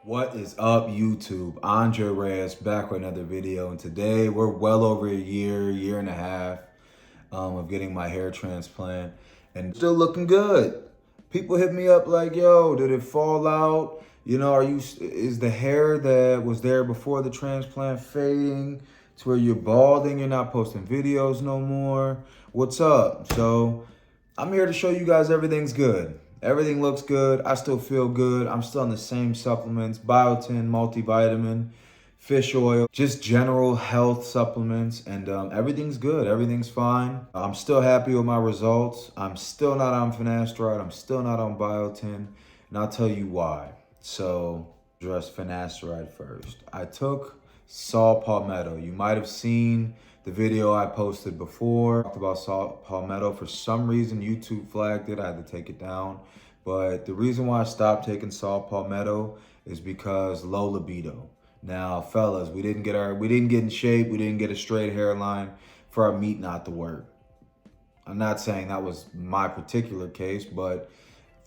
What is up, YouTube? Andre Reyes back with another video, and today we're well over a year and a half of getting my hair transplant, and still looking good. People hit me up like, "Yo, did it fall out? Is the hair that was there before the transplant fading to where you're balding? You're not posting videos no more. What's up?" So I'm here to show you guys everything's good. Everything looks good. I still feel good. I'm still on the same supplements, biotin, multivitamin, fish oil, just general health supplements, and everything's good. Everything's fine. I'm still happy with my results. I'm still not on finasteride. I'm still not on biotin, and I'll tell you why. So, address finasteride first. I took saw palmetto. You might have seen the video I posted before. I talked about saw palmetto. For some reason, YouTube flagged it. I had to take it down. But the reason why I stopped taking saw palmetto is because low libido. Now, fellas, we didn't get in shape. We didn't get a straight hairline for our meat not to work. I'm not saying that was my particular case, but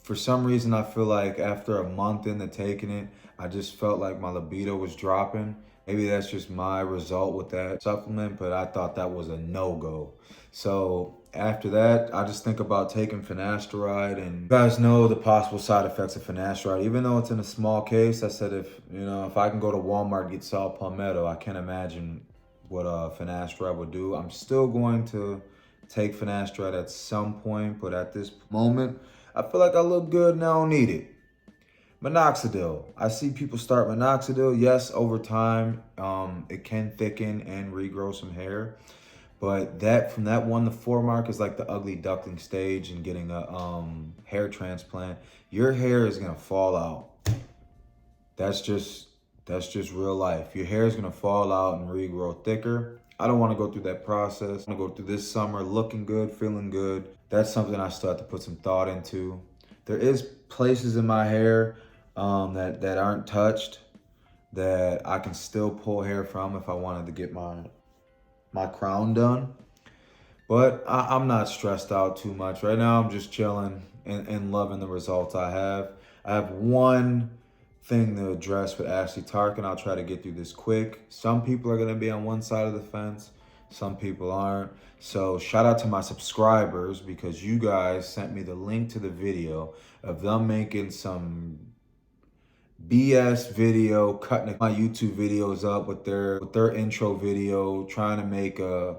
for some reason, I feel like after a month into taking it, I just felt like my libido was dropping. Maybe that's just my result with that supplement, but I thought that was a no-go. So after that, I just think about taking finasteride, and you guys know the possible side effects of finasteride. Even though it's in a small case, I said if I can go to Walmart and get saw palmetto, I can't imagine what finasteride would do. I'm still going to take finasteride at some point, but at this moment, I feel like I look good and I don't need it. Minoxidil. I see people start minoxidil. Yes, over time, it can thicken and regrow some hair. But that from that 1 to 4 mark is like the ugly duckling stage and getting a hair transplant. Your hair is gonna fall out. That's just real life. Your hair is gonna fall out and regrow thicker. I don't want to go through that process. I want to go through this summer looking good, feeling good. That's something I still have to put some thought into. There is places in my hair that aren't touched that I can still pull hair from if I wanted to get my crown done. But I'm not stressed out too much. Right now, I'm just chilling and loving the results I have. I have one thing to address with Asli Tarcan. I'll try to get through this quick. Some people are going to be on one side of the fence. Some people aren't. So shout out to my subscribers because you guys sent me the link to the video of them making some BS video, cutting my YouTube videos up with their intro video, trying to make a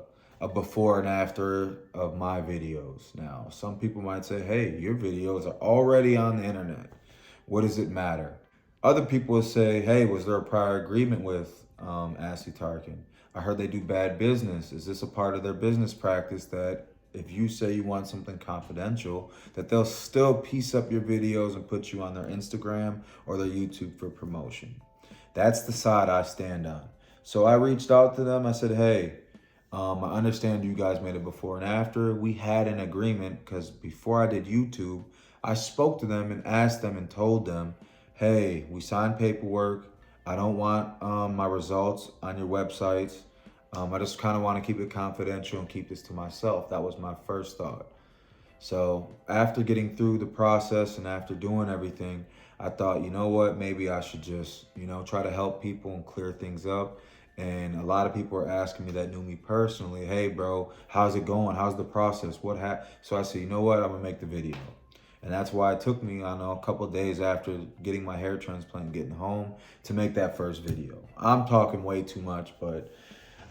before and after of my videos. Now, some people might say, hey, your videos are already on the internet. What does it matter? Other people will say, hey, was there a prior agreement with Asli Tarcan? I heard they do bad business. Is this a part of their business practice that if you say you want something confidential, that they'll still piece up your videos and put you on their Instagram or their YouTube for promotion? That's the side I stand on. So I reached out to them. I said, hey, I understand you guys made it before and after. We had an agreement because before I did YouTube, I spoke to them and asked them and told them, hey, we signed paperwork. I don't want my results on your websites. I just kind of want to keep it confidential and keep this to myself. That was my first thought. So after getting through the process and after doing everything, I thought, you know what, maybe I should just, try to help people and clear things up. And a lot of people are asking me that knew me personally, hey, bro, how's it going? How's the process? What happened? So I said, you know what, I'm going to make the video. And that's why it took me, I know, a couple of days after getting my hair transplant and getting home to make that first video. I'm talking way too much, but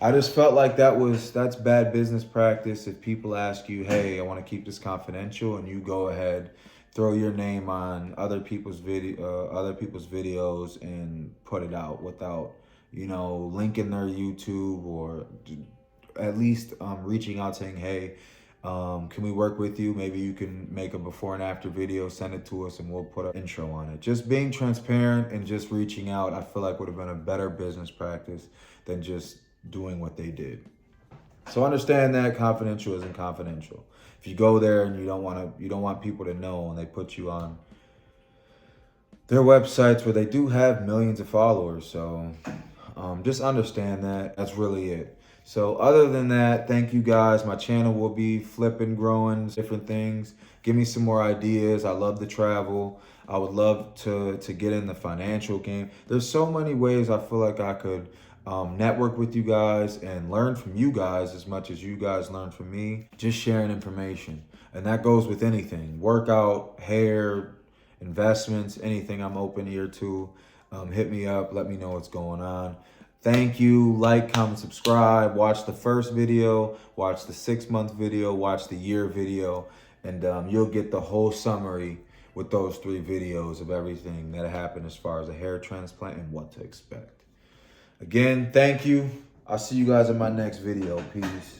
I just felt like that's bad business practice. If people ask you, hey, I want to keep this confidential, and you go ahead, throw your name on other people's videos and put it out without, linking their YouTube or at least reaching out saying, hey, can we work with you? Maybe you can make a before and after video, send it to us, and we'll put an intro on it. Just being transparent and just reaching out, I feel like would have been a better business practice than just doing what they did. So understand that confidential isn't confidential. If you go there and you don't want people to know, and they put you on their websites where they do have millions of followers, so just understand that. That's really it. So other than that, thank you guys. My channel will be flipping, growing, different things. Give me some more ideas. I love to travel. I would love to get in the financial game. There's so many ways I feel like I could network with you guys and learn from you guys as much as you guys learn from me. Just sharing information. And that goes with anything. Workout, hair, investments, anything I'm open ear to. Hit me up. Let me know what's going on. Thank you. Like, comment, subscribe. Watch the first video. Watch the 6-month video. Watch the year video. And you'll get the whole summary with those 3 videos of everything that happened as far as a hair transplant and what to expect. Again, thank you. I'll see you guys in my next video. Peace.